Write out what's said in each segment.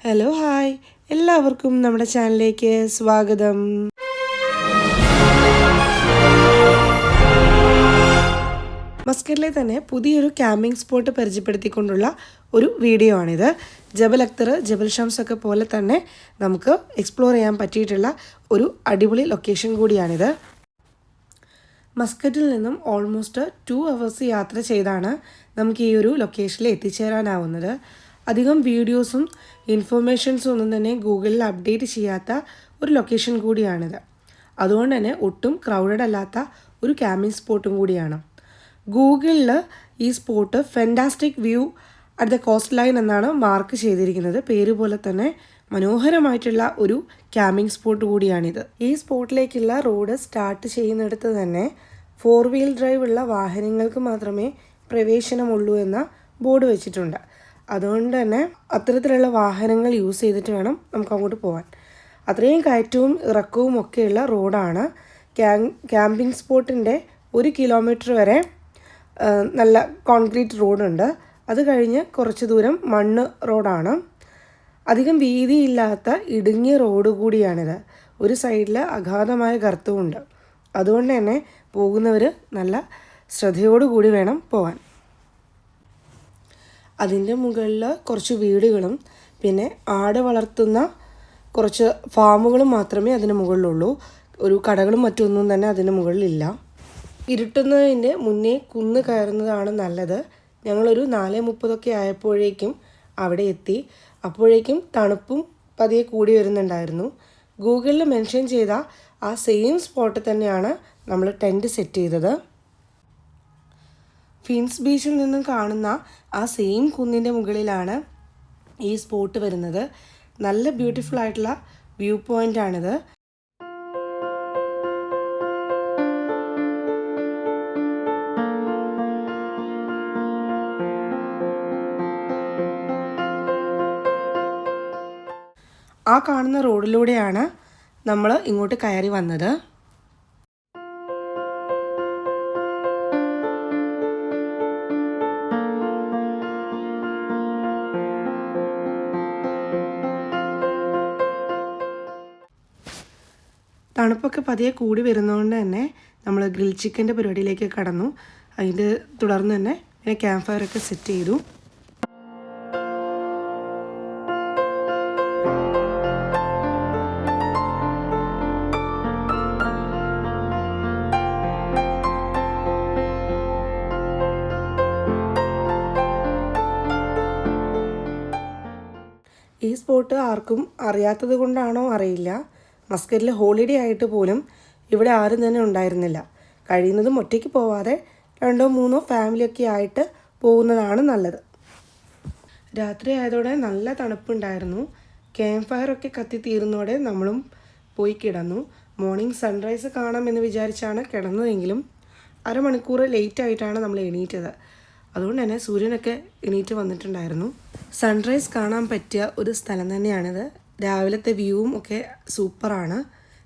Hello hi എല്ലാവർക്കും നമ്മുടെ ചാനലിലേക്ക് സ്വാഗതം. മസ്കറ്റിലെ തന്നെ പുതിയൊരു ക്യാമ്പിംഗ് സ്പോട്ട് പരിചയപ്പെടുത്തിക്കൊണ്ടുള്ള ഒരു വീഡിയോ ആണിത്. ജബൽ അക്തർ, ജബൽ ഷംസ് ഒക്കെ പോലെ തന്നെ നമുക്ക് എക്സ്പ്ലോർ ചെയ്യാൻ പറ്റിയിട്ടുള്ള ഒരു അടിപൊളി ലൊക്കേഷൻ കൂടിയാണിത്. മസ്കറ്റിൽ നിന്നും ഓൾമോസ്റ്റ് 2 hours യാത്ര ചെയ്താണ് നമുക്ക് ഈ ഒരു ലൊക്കേഷനിൽ എത്തിച്ചേരാനാവുന്നത്. അധികം വീഡിയോസും ഇൻഫർമേഷൻസും ഒന്നും തന്നെ ഗൂഗിളിൽ അപ്ഡേറ്റ് ചെയ്യാത്ത ഒരു ലൊക്കേഷൻ കൂടിയാണിത്. അതുകൊണ്ട് തന്നെ ഒട്ടും ക്രൗഡഡ് അല്ലാത്ത ഒരു ക്യാമ്പിംഗ് സ്പോട്ടും കൂടിയാണ്. ഗൂഗിളിൽ ഈ spot fantastic view at the cost line എന്നാണ് മാർക്ക് ചെയ്തിരിക്കുന്നത്. പേര് പോലെ തന്നെ മനോഹരമായിട്ടുള്ള ഒരു ക്യാമ്പിംഗ് സ്പോട്ട് കൂടിയാണിത്. ഈ സ്പോട്ടിലേക്കുള്ള റോഡ് സ്റ്റാർട്ട് ചെയ്യുന്നിടത്ത് തന്നെ 4-wheel ഡ്രൈവ് ഉള്ള വാഹനങ്ങൾക്ക് മാത്രമേ പ്രവേശനമുള്ളൂ എന്ന ബോർഡ് വെച്ചിട്ടുണ്ട്. അതുകൊണ്ട് തന്നെ അത്തരത്തിലുള്ള വാഹനങ്ങൾ യൂസ് ചെയ്തിട്ട് വേണം നമുക്ക് അങ്ങോട്ട് പോകാൻ. അത്രയും കയറ്റവും ഇറക്കവും ഒക്കെയുള്ള റോഡാണ്. ക്യാമ്പിംഗ് സ്പോട്ടിൻ്റെ 1 kilometer വരെ നല്ല കോൺക്രീറ്റ് റോഡുണ്ട്. അത് കഴിഞ്ഞ് കുറച്ച് ദൂരം മണ്ണ് റോഡാണ്. അധികം വീതിയില്ലാത്ത ഇടുങ്ങിയ റോഡ് കൂടിയാണിത്. ഒരു സൈഡിൽ അഗാധമായ ഗർത്തവുമുണ്ട്. അതുകൊണ്ട് തന്നെ പോകുന്നവർ നല്ല ശ്രദ്ധയോടുകൂടി വേണം പോകാൻ. അതിൻ്റെ മുകളിൽ കുറച്ച് വീടുകളും പിന്നെ ആട് വളർത്തുന്ന കുറച്ച് ഫാമുകളും മാത്രമേ അതിന് മുകളിലുള്ളൂ. ഒരു കടകളും മറ്റൊന്നും തന്നെ അതിന് മുകളിലില്ല. ഇരുട്ടുന്നതിൻ്റെ മുന്നേ കുന്ന് കയറുന്നതാണ് നല്ലത്. ഞങ്ങളൊരു 4:30 ആയപ്പോഴേക്കും അവിടെ എത്തി. അപ്പോഴേക്കും തണുപ്പും പതിയെ കൂടി വരുന്നുണ്ടായിരുന്നു. ഗൂഗിളിൽ മെൻഷൻ ചെയ്ത ആ സെയിം സ്പോട്ട് തന്നെയാണ് നമ്മൾ ടെൻറ്റ് സെറ്റ് ചെയ്തത്. ഫിൻസ് ബീച്ചിൽ നിന്നും കാണുന്ന ആ സെയിം കുന്നിൻ്റെ മുകളിലാണ് ഈ സ്പോട്ട് വരുന്നത്. നല്ല ബ്യൂട്ടിഫുൾ ആയിട്ടുള്ള വ്യൂ പോയിൻ്റ് ആണിത്. ആ കാണുന്ന റോഡിലൂടെയാണ് നമ്മൾ ഇങ്ങോട്ട് കയറി വന്നത്. തണുപ്പൊക്കെ പതിയെ കൂടി വരുന്നതുകൊണ്ട് തന്നെ നമ്മൾ ഗ്രിൽ ചിക്കൻ്റെ പരിപാടിയിലേക്ക് കടന്നു. അതിൻ്റെ തുടർന്ന് തന്നെ പിന്നെ ക്യാമ്പ് ഫയറൊക്കെ സെറ്റ് ചെയ്തു. ഈ സ്പോട്ട് ആർക്കും അറിയാത്തത് കൊണ്ടാണോ അറിയില്ല, മസ്കറ്റിൽ ഹോളിഡേ ആയിട്ട് പോലും ഇവിടെ ആരും തന്നെ ഉണ്ടായിരുന്നില്ല. കഴിയുന്നതും ഒറ്റയ്ക്ക് പോവാതെ 2-3 ഫാമിലിയൊക്കെ ആയിട്ട് പോകുന്നതാണ് നല്ലത്. രാത്രി ആയതോടെ നല്ല തണുപ്പുണ്ടായിരുന്നു. ക്യാമ്പ് ഫയറൊക്കെ കത്തിത്തീരുന്നതോടെ നമ്മളും പോയി കിടന്നു. മോർണിംഗ് സൺറൈസ് കാണാമെന്ന് വിചാരിച്ചാണ് കിടന്നതെങ്കിലും അരമണിക്കൂർ ലേറ്റായിട്ടാണ് നമ്മൾ എണീറ്റത്. അതുകൊണ്ട് തന്നെ സൂര്യനൊക്കെ എണീറ്റ് വന്നിട്ടുണ്ടായിരുന്നു. സൺറൈസ് കാണാൻ പറ്റിയ ഒരു സ്ഥലം തന്നെയാണിത്. രാവിലത്തെ വ്യൂവും ഒക്കെ സൂപ്പറാണ്.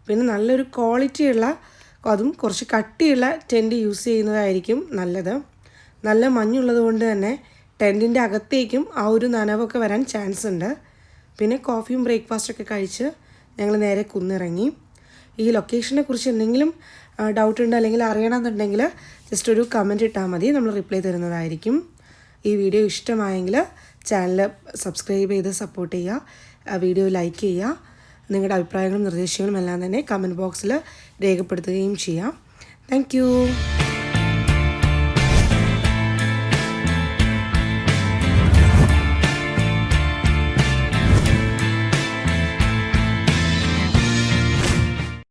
പിന്നെ നല്ലൊരു ക്വാളിറ്റിയുള്ള, അതും കുറച്ച് കട്ടിയുള്ള ടെൻറ്റ് യൂസ് ചെയ്യുന്നതായിരിക്കും നല്ലത്. നല്ല മഞ്ഞുള്ളത് കൊണ്ട് തന്നെ ടെൻറ്റിൻ്റെ അകത്തേക്കും ആ ഒരു നനവൊക്കെ വരാൻ ചാൻസ് ഉണ്ട്. പിന്നെ കോഫിയും ബ്രേക്ക്ഫാസ്റ്റൊക്കെ കഴിച്ച് ഞങ്ങൾ നേരെ കുന്നിറങ്ങി. ഈ ലൊക്കേഷനെ കുറിച്ച് എന്തെങ്കിലും ഡൗട്ട് ഉണ്ട് അല്ലെങ്കിൽ അറിയണമെന്നുണ്ടെങ്കിൽ ജസ്റ്റ് ഒരു കമൻറ്റ് ഇട്ടാൽ മതി, നമ്മൾ റിപ്ലൈ തരുന്നതായിരിക്കും. ഈ വീഡിയോ ഇഷ്ടമായെങ്കിൽ ചാനൽ സബ്സ്ക്രൈബ് ചെയ്ത് സപ്പോർട്ട് ചെയ്യുക, വീഡിയോ ലൈക്ക് ചെയ്യുക. നിങ്ങളുടെ അഭിപ്രായങ്ങളും നിർദ്ദേശങ്ങളും എല്ലാം തന്നെ കമൻറ്റ് ബോക്സിൽ രേഖപ്പെടുത്തുകയും ചെയ്യാം. താങ്ക്